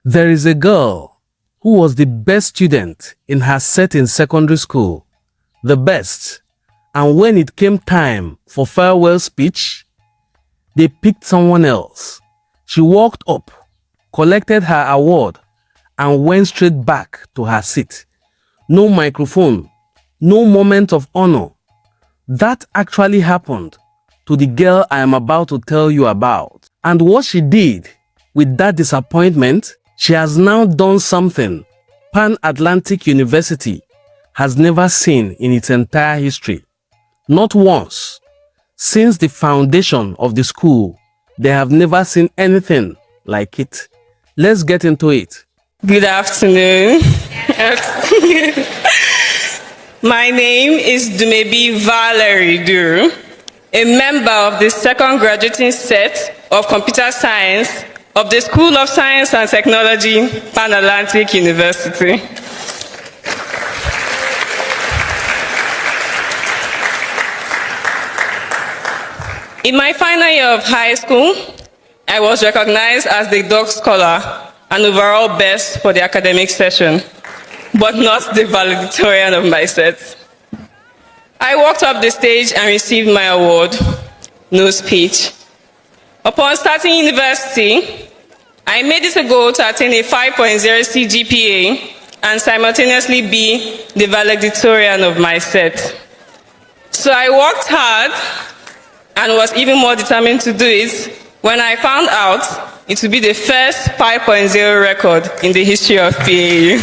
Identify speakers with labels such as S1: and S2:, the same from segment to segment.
S1: There is a girl who was the best student in her set in secondary school, the best, and when it came time for farewell speech, they picked someone else. She walked up, collected her award, and went straight back to her seat. No microphone, no moment of honor. That actually happened to the girl I am about to tell you about. And what she did with that disappointment, she has now done something Pan Atlantic University has never seen in its entire history. Not once. Since the foundation of the school, they have never seen anything like it. Let's get into it.
S2: Good afternoon. My name is Dumebi Valerie Duru, a member of the second graduating set of computer science of the School of Science and Technology, Pan Atlantic University. In my final year of high school, I was recognized as the dog scholar and overall best for the academic session, but not the valedictorian of my set. I walked up the stage and received my award, no speech. Upon starting university, I made it a goal to attain a 5.0 CGPA and simultaneously be the valedictorian of my set. So I worked hard and was even more determined to do it when I found out it would be the first 5.0 record in the history of PAU.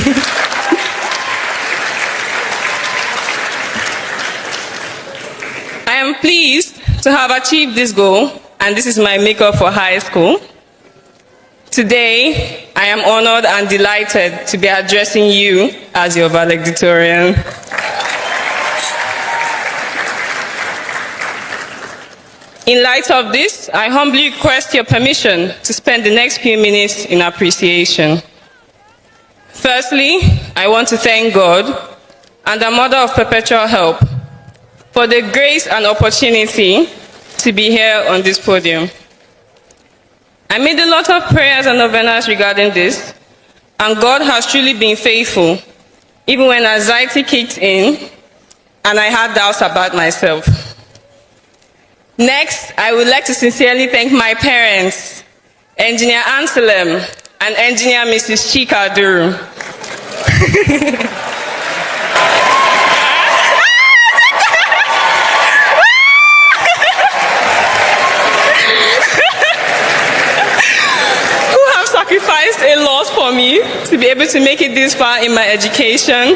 S2: I am pleased to have achieved this goal, and this is my makeup for high school. Today, I am honored and delighted to be addressing you as your valedictorian. In light of this, I humbly request your permission to spend the next few minutes in appreciation. Firstly, I want to thank God and the Mother of Perpetual Help for the grace and opportunity to be here on this podium. I made a lot of prayers and novenas regarding this, and God has truly been faithful, even when anxiety kicked in and I had doubts about myself. Next, I would like to sincerely thank my parents, Engineer Anselm and Engineer Mrs. Chika Duru. Who have sacrificed a lot for me to be able to make it this far in my education,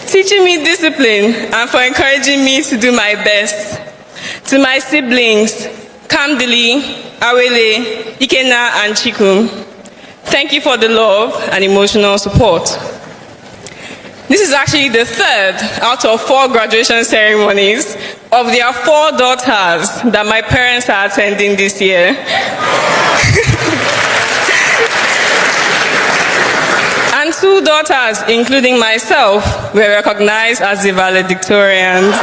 S2: teaching me discipline and for encouraging me to do my best. To my siblings, Kamdili, Awele, Ikena, and Chikum, thank you for the love and emotional support. This is actually the third out of 4 graduation ceremonies of their 4 daughters that my parents are attending this year. And 2 daughters, including myself, were recognized as the valedictorians.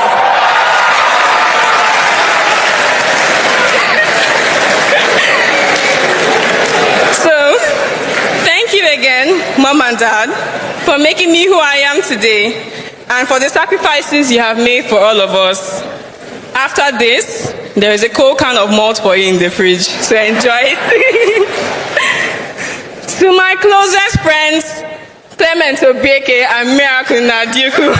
S2: Again, Mom and Dad, for making me who I am today and for the sacrifices you have made for all of us. After this, there is a cold can of malt for you in the fridge, so enjoy it. To my closest friends, Clement Obieke and Miracle Naduku,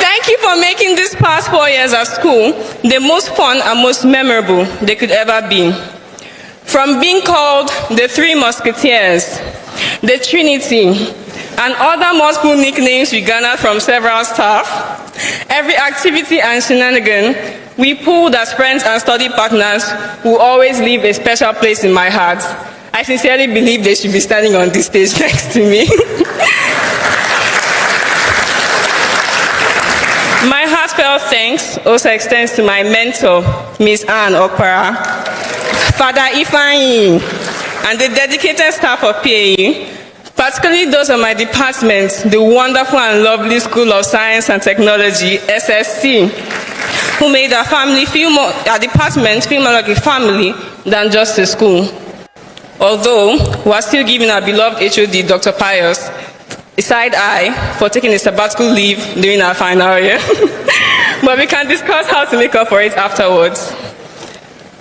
S2: thank you for making these past 4 years at school the most fun and most memorable they could ever be. From being called the 3 Musketeers, the Trinity, and other multiple nicknames we garnered from several staff, every activity and shenanigan we pulled as friends and study partners will always leave a special place in my heart. I sincerely believe they should be standing on this stage next to me. My heartfelt thanks also extends to my mentor, Ms. Anne Okpara, Father Ifeanyi, and the dedicated staff of PAU, particularly those of my department, the wonderful and lovely School of Science and Technology, SSC, who made our department feel more like a family than just a school. although we are still giving our beloved HOD, Dr. Pius, a side eye for taking a sabbatical leave during our final year. But we can discuss how to make up for it afterwards.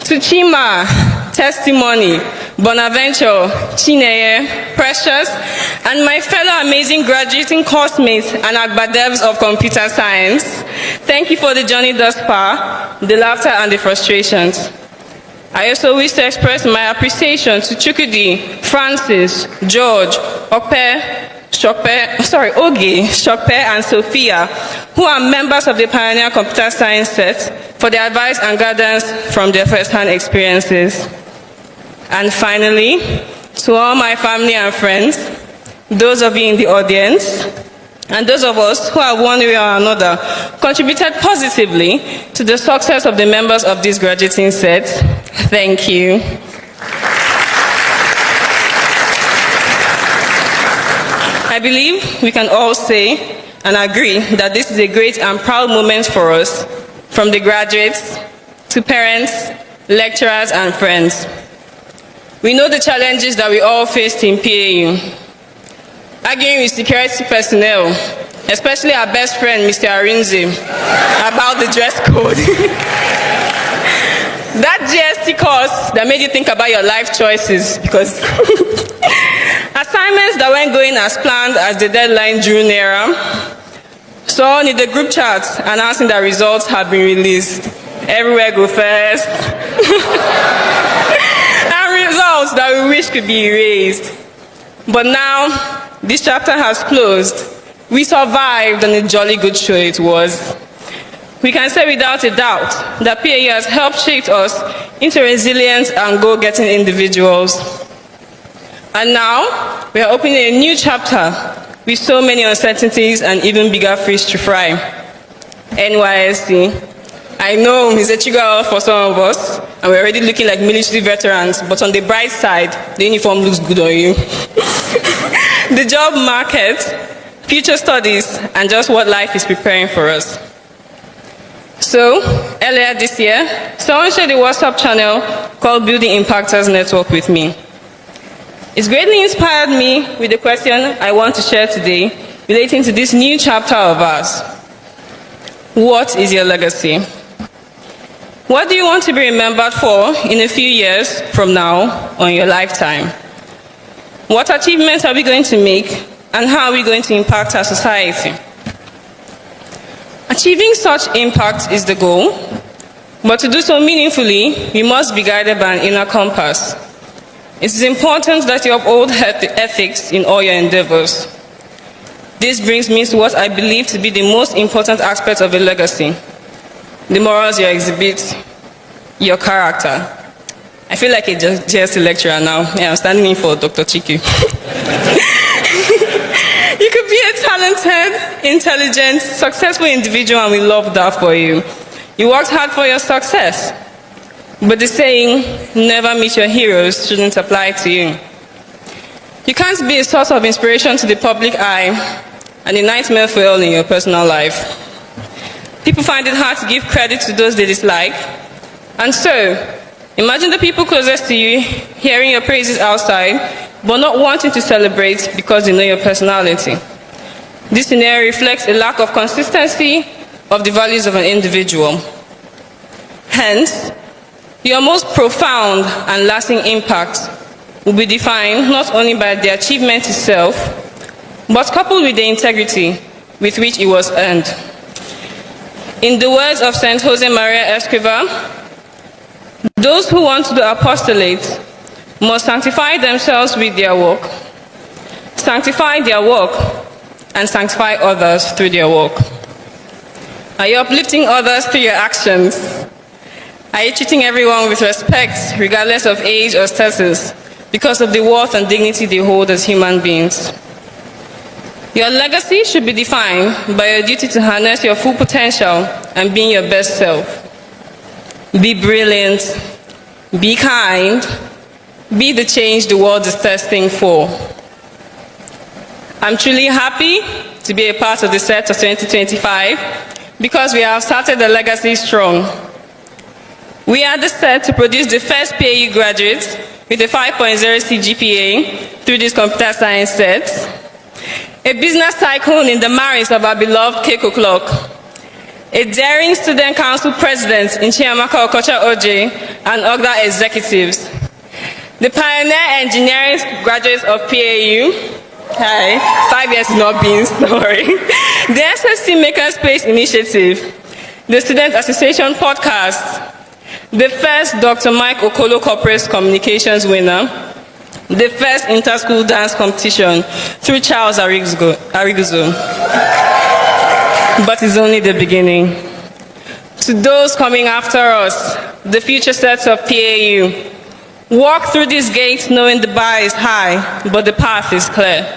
S2: To Chima, Testimony, Bonaventure, Chineye, Precious, and my fellow amazing graduating coursemate and Agbadevs of computer science, thank you for the journey thus far, the laughter and the frustrations. I also wish to express my appreciation to Chukudi, Francis, George, Oge, Shokpe, and Sophia, who are members of the Pioneer Computer Science set, for their advice and guidance from their first-hand experiences. And finally, to all my family and friends, those of you in the audience, and those of us who have one way or another contributed positively to the success of the members of this graduating set, thank you. I believe we can all say and agree that this is a great and proud moment for us, from the graduates to parents, lecturers, and friends. We know the challenges that we all faced in PAU. Arguing with security personnel, especially our best friend, Mr. Arinze, about the dress code. That GST course that made you think about your life choices, because assignments that weren't going as planned as the deadline drew nearer. Saw in the group chat announcing that results have been released. Everywhere go first. And results that we wish could be erased. But now, this chapter has closed. We survived, and a jolly good show it was. We can say without a doubt that PAU has helped shape us into resilient and go-getting individuals. And now, we are opening a new chapter with so many uncertainties and even bigger fish to fry. NYSC. I know it's a trigger for some of us, and we're already looking like military veterans, but on the bright side, the uniform looks good on you. The job market, future studies, and just what life is preparing for us. So, earlier this year, someone shared a WhatsApp channel called Building Impactors Network with me. It's greatly inspired me with the question I want to share today relating to this new chapter of ours. What is your legacy? What do you want to be remembered for in a few years from now or in your lifetime? What achievements are we going to make, and how are we going to impact our society? Achieving such impact is the goal, but to do so meaningfully, we must be guided by an inner compass. It is important that you uphold ethics in all your endeavors. This brings me to what I believe to be the most important aspect of a legacy: the morals you exhibit, your character. I feel like a JSC lecturer now. Yeah, I'm standing in for Dr. Chiki. You could be a talented, intelligent, successful individual, and we love that for you. You worked hard for your success. But the saying, never meet your heroes, shouldn't apply to you. You can't be a source of inspiration to the public eye and a nightmare for all in your personal life. People find it hard to give credit to those they dislike. And so, imagine the people closest to you hearing your praises outside, but not wanting to celebrate because they know your personality. This scenario reflects a lack of consistency of the values of an individual. Hence, your most profound and lasting impact will be defined not only by the achievement itself, but coupled with the integrity with which it was earned. In the words of Saint Jose Maria Escrivá, those who want to do apostolate must sanctify themselves with their work, sanctify their work, and sanctify others through their work. Are you uplifting others through your actions? Are you treating everyone with respect, regardless of age or status, because of the worth and dignity they hold as human beings? Your legacy should be defined by your duty to harness your full potential and being your best self. Be brilliant, be kind, be the change the world is thirsting for. I'm truly happy to be a part of the set of 2025 because we have started the legacy strong. We are the set to produce the first PAU graduates with a 5.0 CGPA through this computer science set, a business tycoon in the marriage of our beloved Cake O'Clock, a daring student council president in Chiamaka Okocha OJ and other executives, the pioneer engineering graduates of PAU, hi, 5 years not being sorry, the SSC Makerspace Initiative, the Student Association Podcast, the first Dr. Mike Okolo Corporate Communications winner, the first inter-school dance competition through Charles Ariguzo. But it's only the beginning. To those coming after us, the future sets of PAU, walk through these gates knowing the bar is high, but the path is clear.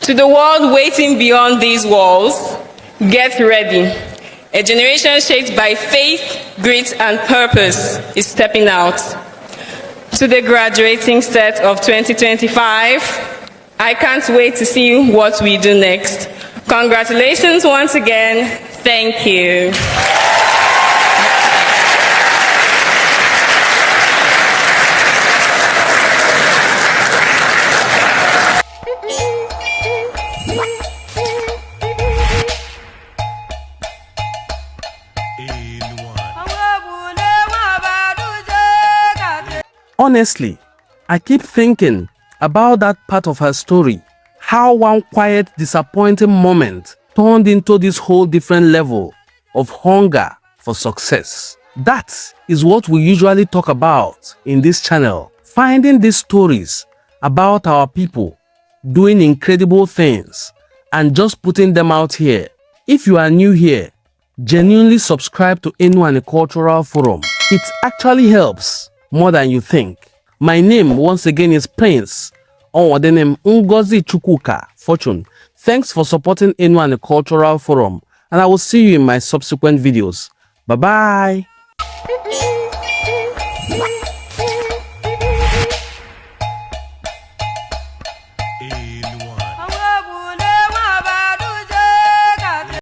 S2: To the world waiting beyond these walls, get ready. A generation shaped by faith, grit, and purpose is stepping out. To the graduating set of 2025, I can't wait to see what we do next. Congratulations once again. Thank you.
S1: Honestly, I keep thinking about that part of her story, how one quiet, disappointing moment turned into this whole different level of hunger for success. That is what we usually talk about in this channel, finding these stories about our people doing incredible things and just putting them out here. If you are new here, genuinely subscribe to Inwani Cultural Forum. It actually helps more than you think. My name once again is Prince, or the name Ngozi Chukwuka Fortune. Thanks for supporting Inwani Cultural Forum, and I will see you in my subsequent videos. Bye bye.